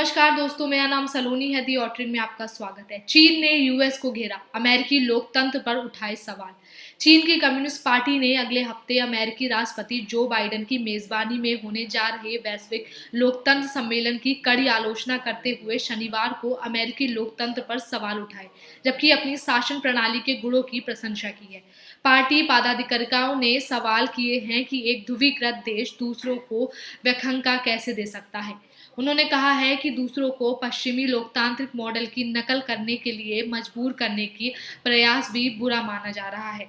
नमस्कार दोस्तों, मेरा नाम सलोनी है। दी ऑटरिन में आपका स्वागत है। चीन ने यूएस को घेरा, अमेरिकी लोकतंत्र पर उठाए सवाल। चीन की कम्युनिस्ट पार्टी ने अगले हफ्ते अमेरिकी राष्ट्रपति जो बाइडेन की मेजबानी में होने जा रहे वैश्विक लोकतंत्र सम्मेलन की कड़ी आलोचना करते हुए शनिवार को अमेरिकी लोकतंत्र पर सवाल उठाए, जबकि अपनी शासन प्रणाली के गुणों की प्रशंसा की है। पार्टी पदाधिकारियों ने सवाल किए हैं कि एक ध्रुवीकृत देश दूसरों को व्याख्या कैसे दे सकता है। उन्होंने कहा है कि दूसरों को पश्चिमी लोकतांत्रिक मॉडल की नकल करने के लिए मजबूर करने की प्रयास भी बुरा माना जा रहा है।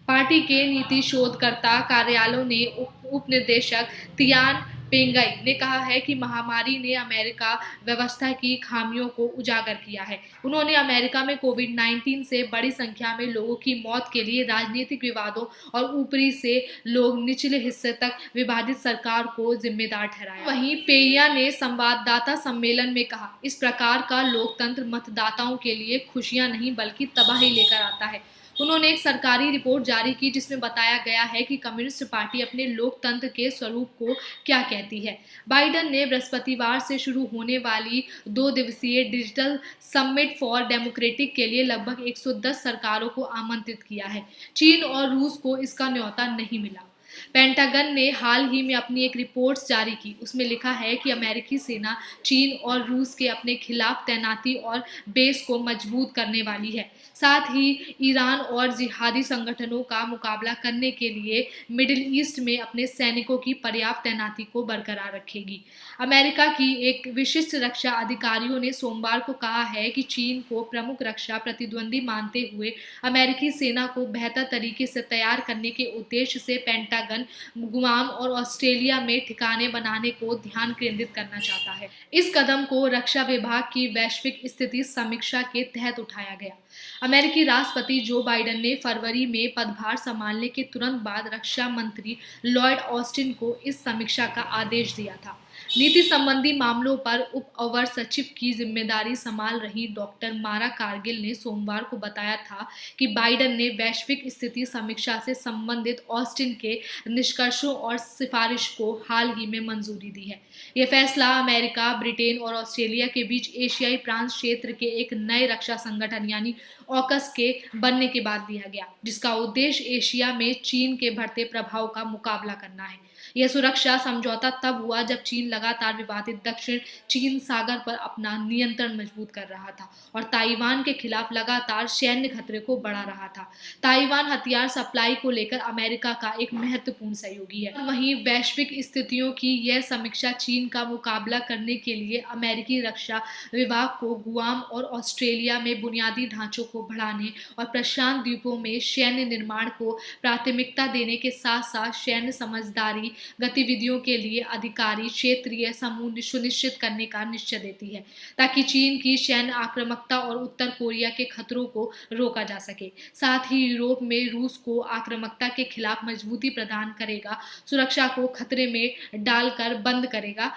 पार्टी के नीति शोधकर्ता कार्यालय ने उपनिदेशक तियान पेंगई ने कहा है कि महामारी ने अमेरिका व्यवस्था की खामियों को उजागर किया है। उन्होंने अमेरिका में कोविड-19 से बड़ी संख्या में लोगों की मौत के लिए राजनीतिक विवादों और ऊपरी से लोग निचले हिस्से तक विभाजित सरकार को जिम्मेदार ठहराया। वहीं पेया ने संवाददाता सम्मेलन में कहा, इस प्रकार का लोकतंत्र मतदाताओं के लिए खुशियां नहीं बल्कि तबाही लेकर आता है। उन्होंने एक सरकारी रिपोर्ट जारी की जिसमें बताया गया है कि कम्युनिस्ट पार्टी अपने लोकतंत्र के स्वरूप को क्या कहती है। बाइडेन ने बृहस्पतिवार से शुरू होने वाली 2 दिवसीय डिजिटल समिट फॉर डेमोक्रेटिक के लिए लगभग 110 सरकारों को आमंत्रित किया है। चीन और रूस को इसका न्योता नहीं मिला। पेंटागन ने हाल ही में अपनी एक रिपोर्ट जारी की। उसमें लिखा है कि अमेरिकी सेना चीन और रूस के अपने खिलाफ तैनाती और बेस को मजबूत करने वाली है। साथ ही ईरान और जिहादी संगठनों का मुकाबला करने के लिए मिडिल ईस्ट में अपने सैनिकों की पर्याप्त तैनाती को बरकरार रखेगी। अमेरिका की एक विशिष्ट रक्षा अधिकारियों ने सोमवार को कहा है कि चीन को प्रमुख रक्षा प्रतिद्वंदी मानते हुए अमेरिकी सेना को बेहतर तरीके से तैयार करने के उद्देश्य से पेंटागन गुआम और ऑस्ट्रेलिया में ठिकाने बनाने को ध्यान केंद्रित करना चाहता है। इस कदम को रक्षा विभाग की वैश्विक स्थिति समीक्षा के तहत उठाया गया। अमेरिकी राष्ट्रपति जो बाइडेन ने फरवरी में पदभार संभालने के तुरंत बाद रक्षा मंत्री लॉयड ऑस्टिन को इस समीक्षा का आदेश दिया था। नीति संबंधी मामलों पर उप अवर सचिव की जिम्मेदारी संभाल रही डॉक्टर मारा कारगिल ने सोमवार को बताया था कि बाइडेन ने वैश्विक स्थिति समीक्षा से संबंधित ऑस्टिन के निष्कर्षों और सिफारिश को हाल ही में मंजूरी दी है। यह फैसला अमेरिका, ब्रिटेन और ऑस्ट्रेलिया के बीच एशियाई प्रांत क्षेत्र के एक नए रक्षा संगठन यानी ऑकस के बनने के बाद दिया गया, जिसका उद्देश्य एशिया में चीन के बढ़ते प्रभाव का मुकाबला करना है। यह सुरक्षा समझौता तब हुआ जब चीन लगातार विवादित दक्षिण चीन सागर पर अपना नियंत्रण मजबूत कर रहा था और ताइवान के खिलाफ लगातार सैन्य खतरे को बढ़ा रहा था। ताइवान हथियार सप्लाई को लेकर अमेरिका का एक महत्वपूर्ण सहयोगी है। वहीं वैश्विक स्थितियों की यह समीक्षा चीन का मुकाबला करने के लिए अमेरिकी रक्षा विभाग को गुआम और ऑस्ट्रेलिया में बुनियादी ढांचों को बढ़ाने और प्रशांत द्वीपों में सैन्य निर्माण को प्राथमिकता देने के साथ साथ सैन्य समझदारी गतिविधियों के लिए अधिकारी क्षेत्रीय समूह सुनिश्चित करने का निश्चय देती है, ताकि चीन की सैन्य आक्रामकता और उत्तर कोरिया के खतरों को रोका जा सके। साथ ही यूरोप में रूस को आक्रामकता के खिलाफ मजबूती प्रदान करेगा, सुरक्षा को खतरे में डालकर बंद करेगा।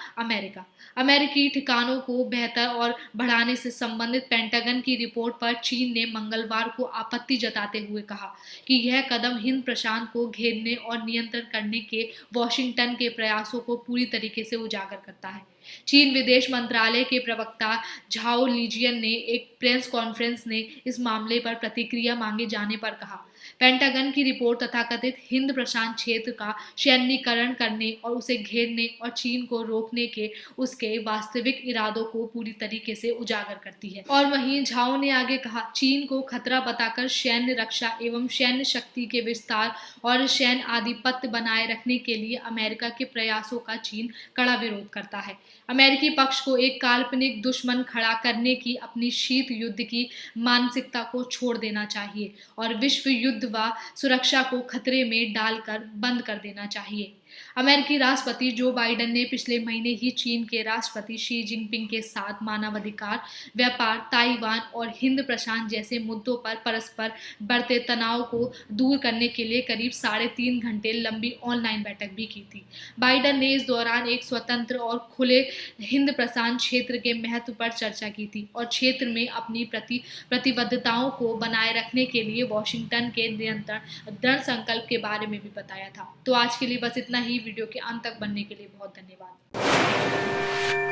अमेरिकी ठिकानों को बेहतर और बढ़ाने से संबंधित पेंटागन की रिपोर्ट पर चीन ने मंगलवार को आपत्ति जताते हुए कहा कि यह कदम हिंद प्रशांत को घेरने और नियंत्रण करने के वॉशिंगटन के प्रयासों को पूरी तरीके से उजागर करता है। चीन विदेश मंत्रालय के प्रवक्ता झाओ लीजियन ने एक प्रेस कॉन्फ्रेंस में इस मामले पर प्रतिक्रिया मांगे जाने पर कहा, पेंटागन की रिपोर्ट तथाकथित हिंद प्रशांत क्षेत्र का सैन्यीकरण करने और उसे घेरने और चीन को रोकने के उसके वास्तविक इरादों को पूरी तरीके से उजागर करती है। और वहीं झाओ ने आगे कहा, चीन को खतरा बताकर सैन्य रक्षा एवं सैन्य शक्ति के विस्तार और सैन्य आधिपत्य बनाए रखने के लिए अमेरिका के प्रयासों का चीन कड़ा विरोध करता है। अमेरिकी पक्ष को एक काल्पनिक दुश्मन खड़ा करने की अपनी शीत युद्ध की मानसिकता को छोड़ देना चाहिए और विश्व युद्ध व सुरक्षा को खतरे में डालकर बंद कर देना चाहिए। अमेरिकी राष्ट्रपति जो बाइडेन ने पिछले महीने ही चीन के राष्ट्रपति शी जिनपिंग के साथ मानवाधिकार, व्यापार, ताइवान और हिंद प्रशांत जैसे मुद्दों पर परस्पर बढ़ते तनाव को दूर करने के लिए करीब 3.5 घंटे लंबी ऑनलाइन बैठक भी की थी। बाइडेन ने इस दौरान एक स्वतंत्र और खुले हिंद प्रशांत क्षेत्र के महत्व पर चर्चा की थी और क्षेत्र में अपनी प्रतिबद्धताओं को बनाए रखने के लिए वॉशिंगटन के निरंतर दृढ़ संकल्प के बारे में भी बताया था। तो आज के लिए बस इतना ही। वीडियो के अंत तक बनने के लिए बहुत धन्यवाद।